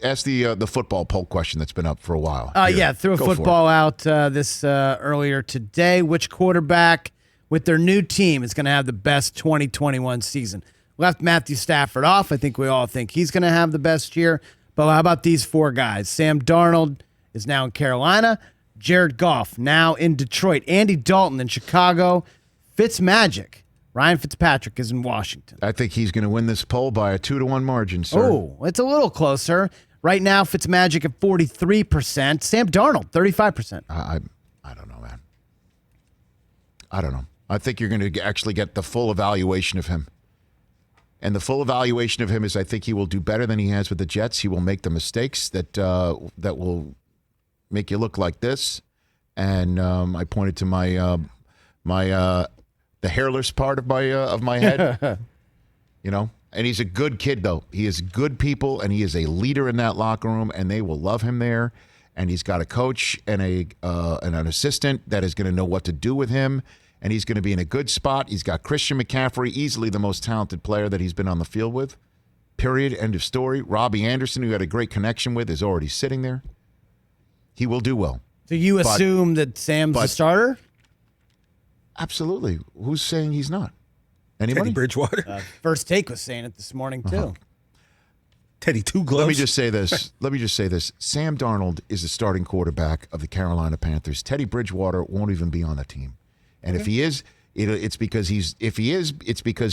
ask the football poll question that's been up for a while. Threw a football out this earlier today. Which quarterback with their new team is going to have the best 2021 season? Left Matthew Stafford off. I think we all think he's going to have the best year. But how about these four guys? Sam Darnold is now in Carolina. Jared Goff now in Detroit. Andy Dalton in Chicago. Fitzmagic. Ryan Fitzpatrick is in Washington. I think he's going to win this poll by a 2-1 margin, sir. Oh, it's a little closer. Right now, Fitzmagic at 43%. Sam Darnold, 35%. I don't know, man. I don't know. I think you're going to actually get the full evaluation of him. And the full evaluation of him is I think he will do better than he has with the Jets. He will make the mistakes that will make you look like this. And I pointed to my the hairless part of my head, And he's a good kid, though. He is good people, and he is a leader in that locker room, and they will love him there. And he's got a coach and an assistant that is going to know what to do with him, and he's going to be in a good spot. He's got Christian McCaffrey, easily the most talented player that he's been on the field with. Period. End of story. Robbie Anderson, who he had a great connection with, is already sitting there. He will do well. So you assume that Sam's the starter? Absolutely. Who's saying he's not? Anybody? Teddy Bridgewater. First Take was saying it this morning, too. Teddy Two Gloves. Let me just say this. Sam Darnold is the starting quarterback of the Carolina Panthers. Teddy Bridgewater won't even be on the team. And if he is, it's because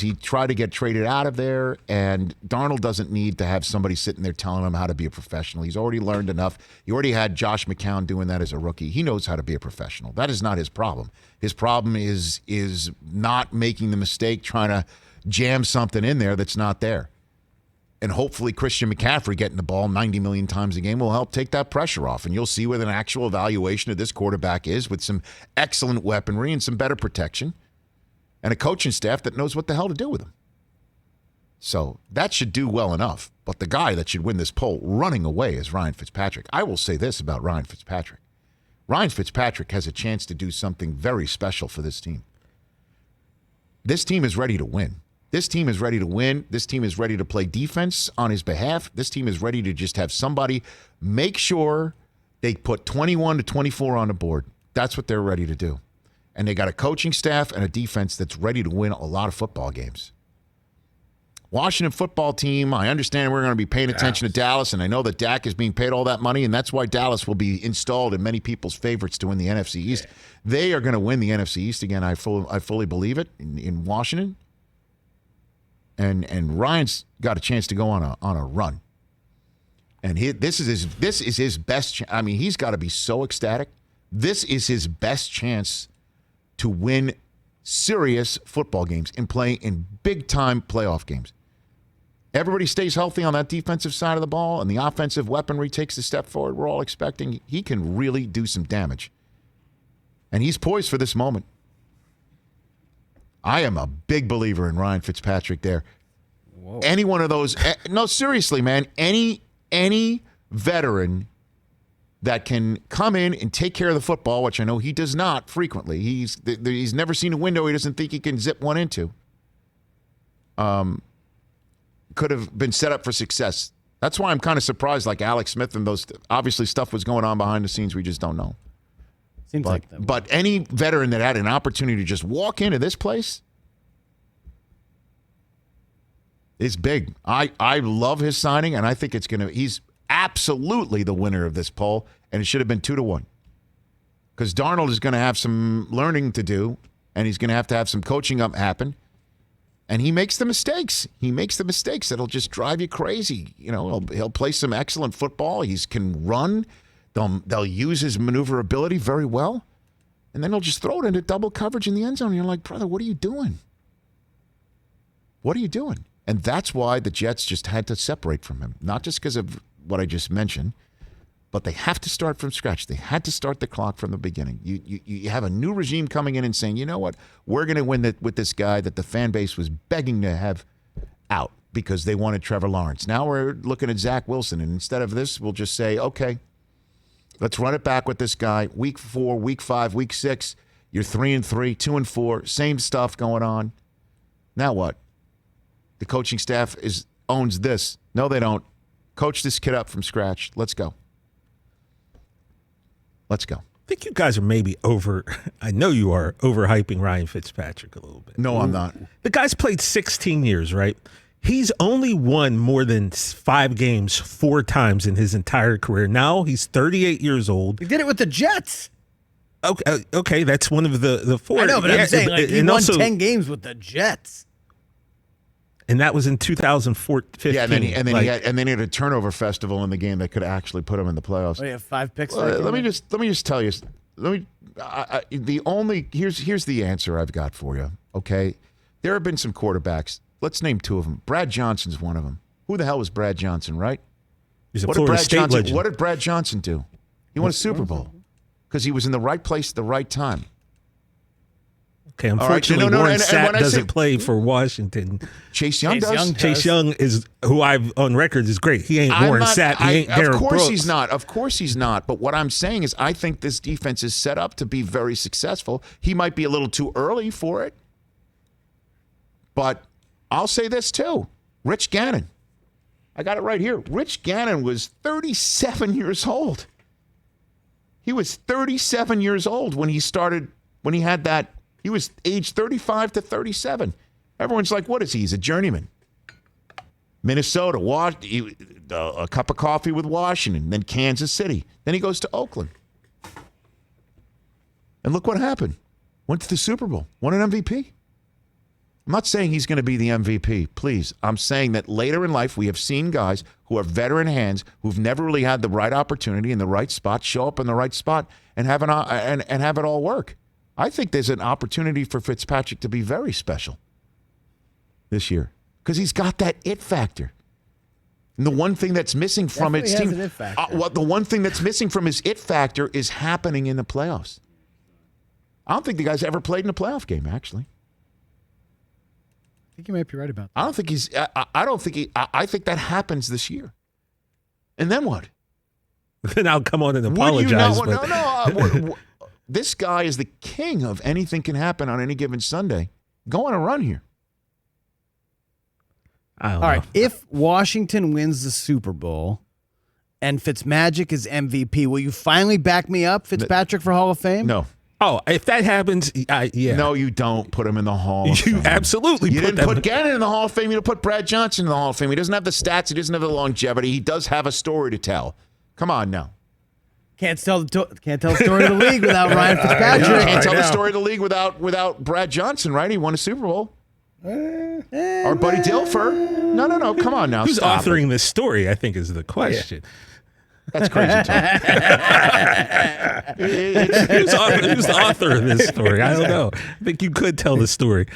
he tried to get traded out of there, and Darnold doesn't need to have somebody sitting there telling him how to be a professional. He's already learned enough. He already had Josh McCown doing that as a rookie. He knows how to be a professional. That is not his problem. His problem is not making the mistake, trying to jam something in there that's not there. And hopefully Christian McCaffrey getting the ball 90 million times a game will help take that pressure off. And you'll see what an actual evaluation of this quarterback is, with some excellent weaponry and some better protection and a coaching staff that knows what the hell to do with him. So that should do well enough. But the guy that should win this poll running away is Ryan Fitzpatrick. I will say this about Ryan Fitzpatrick. Ryan Fitzpatrick has a chance to do something very special for this team. This team is ready to win. This team is ready to win. This team is ready to play defense on his behalf. This team is ready to just have somebody make sure they put 21 to 24 on the board. That's what they're ready to do. And they got a coaching staff and a defense that's ready to win a lot of football games. Washington football team, I understand we're going to be paying attention to Dallas, and I know that Dak is being paid all that money, and that's why Dallas will be installed in many people's favorites to win the NFC East. They are going to win the NFC East again. I fully believe it in Washington. And Ryan's got a chance to go on a run. And this is his best I mean, he's got to be so ecstatic. This is his best chance to win serious football games and play in big-time playoff games. Everybody stays healthy on that defensive side of the ball, and the offensive weaponry takes a step forward. We're all expecting he can really do some damage. And he's poised for this moment. I am a big believer in Ryan Fitzpatrick there. Whoa. Any one of those, no, seriously, man, any veteran that can come in and take care of the football, which I know he does not frequently. He's never seen a window he doesn't think he can zip one into. Could have been set up for success. That's why I'm kind of surprised, like Alex Smith and those. Obviously, stuff was going on behind the scenes we just don't know. Seems like that. But any veteran that had an opportunity to just walk into this place is big. I love his signing, and I think he's absolutely the winner of this poll, and it should have been 2-1. Because Darnold is going to have some learning to do, and he's going to have some coaching up happen. And he makes the mistakes. He makes the mistakes that'll just drive you crazy. You know, he'll play some excellent football. He can run. They'll use his maneuverability very well. And then he'll just throw it into double coverage in the end zone. And you're like, brother, what are you doing? What are you doing? And that's why the Jets just had to separate from him. Not just because of what I just mentioned, but they have to start from scratch. They had to start the clock from the beginning. You have a new regime coming in and saying, you know what, we're going to win with this guy that the fan base was begging to have out because they wanted Trevor Lawrence. Now we're looking at Zach Wilson, and instead of this, we'll just say, okay, let's run it back with this guy. Week 4, week 5, week 6, you're 3-3, 2-4, same stuff going on. Now what? The coaching staff owns this. No, they don't. Coach this kid up from scratch. Let's go. Let's go. I think you guys are maybe I know you are overhyping Ryan Fitzpatrick a little bit. No, I'm not. The guy's played 16 years, right? He's only won more than 5 games 4 times in his entire career. Now he's 38 years old. He did it with the Jets. Okay, that's one of the 4. I know, but I'm saying like, he won also, 10 games with the Jets. And that was in 2015. Yeah, and then he had a turnover festival in the game that could actually put him in the playoffs. Oh, you have 5 picks. Let me just tell you. Here's the answer I've got for you. Okay, there have been some quarterbacks. Let's name 2 of them. Brad Johnson's one of them. Who the hell was Brad Johnson? Right? He's a Florida State legend. What did Brad Johnson do? He won a Super Bowl because he was in the right place at the right time. Okay, unfortunately, Warren Sapp doesn't play for Washington. Chase Young does. Chase Young is who I've on record is great. He ain't Warren Sapp. He ain't Derrick Brooks. Of course he's not. Of course he's not. But what I'm saying is I think this defense is set up to be very successful. He might be a little too early for it. But I'll say this too. Rich Gannon. I got it right here. Rich Gannon was 37 years old. He was 37 years old when he started, when he had that. He was age 35 to 37. Everyone's like, what is he? He's a journeyman. Minnesota, a cup of coffee with Washington, then Kansas City. Then he goes to Oakland. And look what happened. Went to the Super Bowl. Won an MVP. I'm not saying he's going to be the MVP, please. I'm saying that later in life, we have seen guys who are veteran hands who've never really had the right opportunity in the right spot, show up in the right spot, and have it all work. I think there's an opportunity for Fitzpatrick to be very special this year because he's got that it factor. And the one thing that's missing from its team, the one thing that's missing from his it factor is happening in the playoffs. I don't think the guy's ever played in a playoff game, actually. I think you might be right about that. I don't think he's. I think that happens this year. And then what? Then I'll come on and apologize. No. This guy is the king of anything can happen on any given Sunday. Go on a run here. All right. If Washington wins the Super Bowl and Fitzmagic is MVP, will you finally back me up, Fitzpatrick, for Hall of Fame? No. Oh, if that happens, yeah. No, you don't put him in the Hall of Fame. You absolutely You didn't put Gannon in the Hall of Fame. You didn't put Brad Johnson in the Hall of Fame. He doesn't have the stats. He doesn't have the longevity. He does have a story to tell. Come on now. Can't tell the story of the league without Ryan Fitzpatrick. Can't tell the story of the league without Brad Johnson, right? He won a Super Bowl. Our buddy Dilfer. No. Come on now. Who's authoring this story, I think, is the question. Yeah. That's crazy talk. Who's the author of this story? I don't know. I think you could tell the story.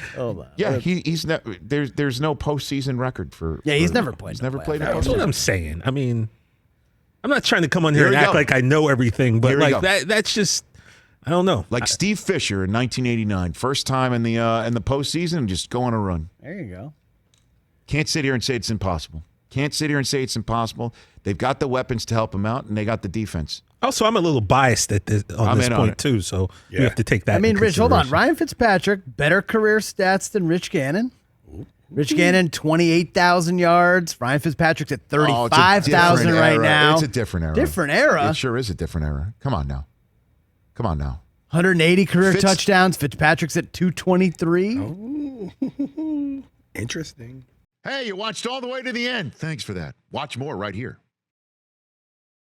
Yeah, he's never. There's no postseason record for. Yeah, he's never played. He's never played. That's what I'm saying. I mean, I'm not trying to come on here and act like I know everything, but like that's just, I don't know. Like Steve Fisher in 1989, first time in the postseason, just go on a run. There you go. Can't sit here and say it's impossible. They've got the weapons to help him out, and they got the defense. Also, I'm a little biased at this point too, so you have to take that. I mean, Rich, hold on. Ryan Fitzpatrick, better career stats than Rich Gannon. Rich Gannon, 28,000 yards. Ryan Fitzpatrick's at 35,000 right now. It's a different era. Different era. It sure is a different era. Come on now. 180 career touchdowns. Fitzpatrick's at 223. Oh. Interesting. Hey, you watched all the way to the end. Thanks for that. Watch more right here.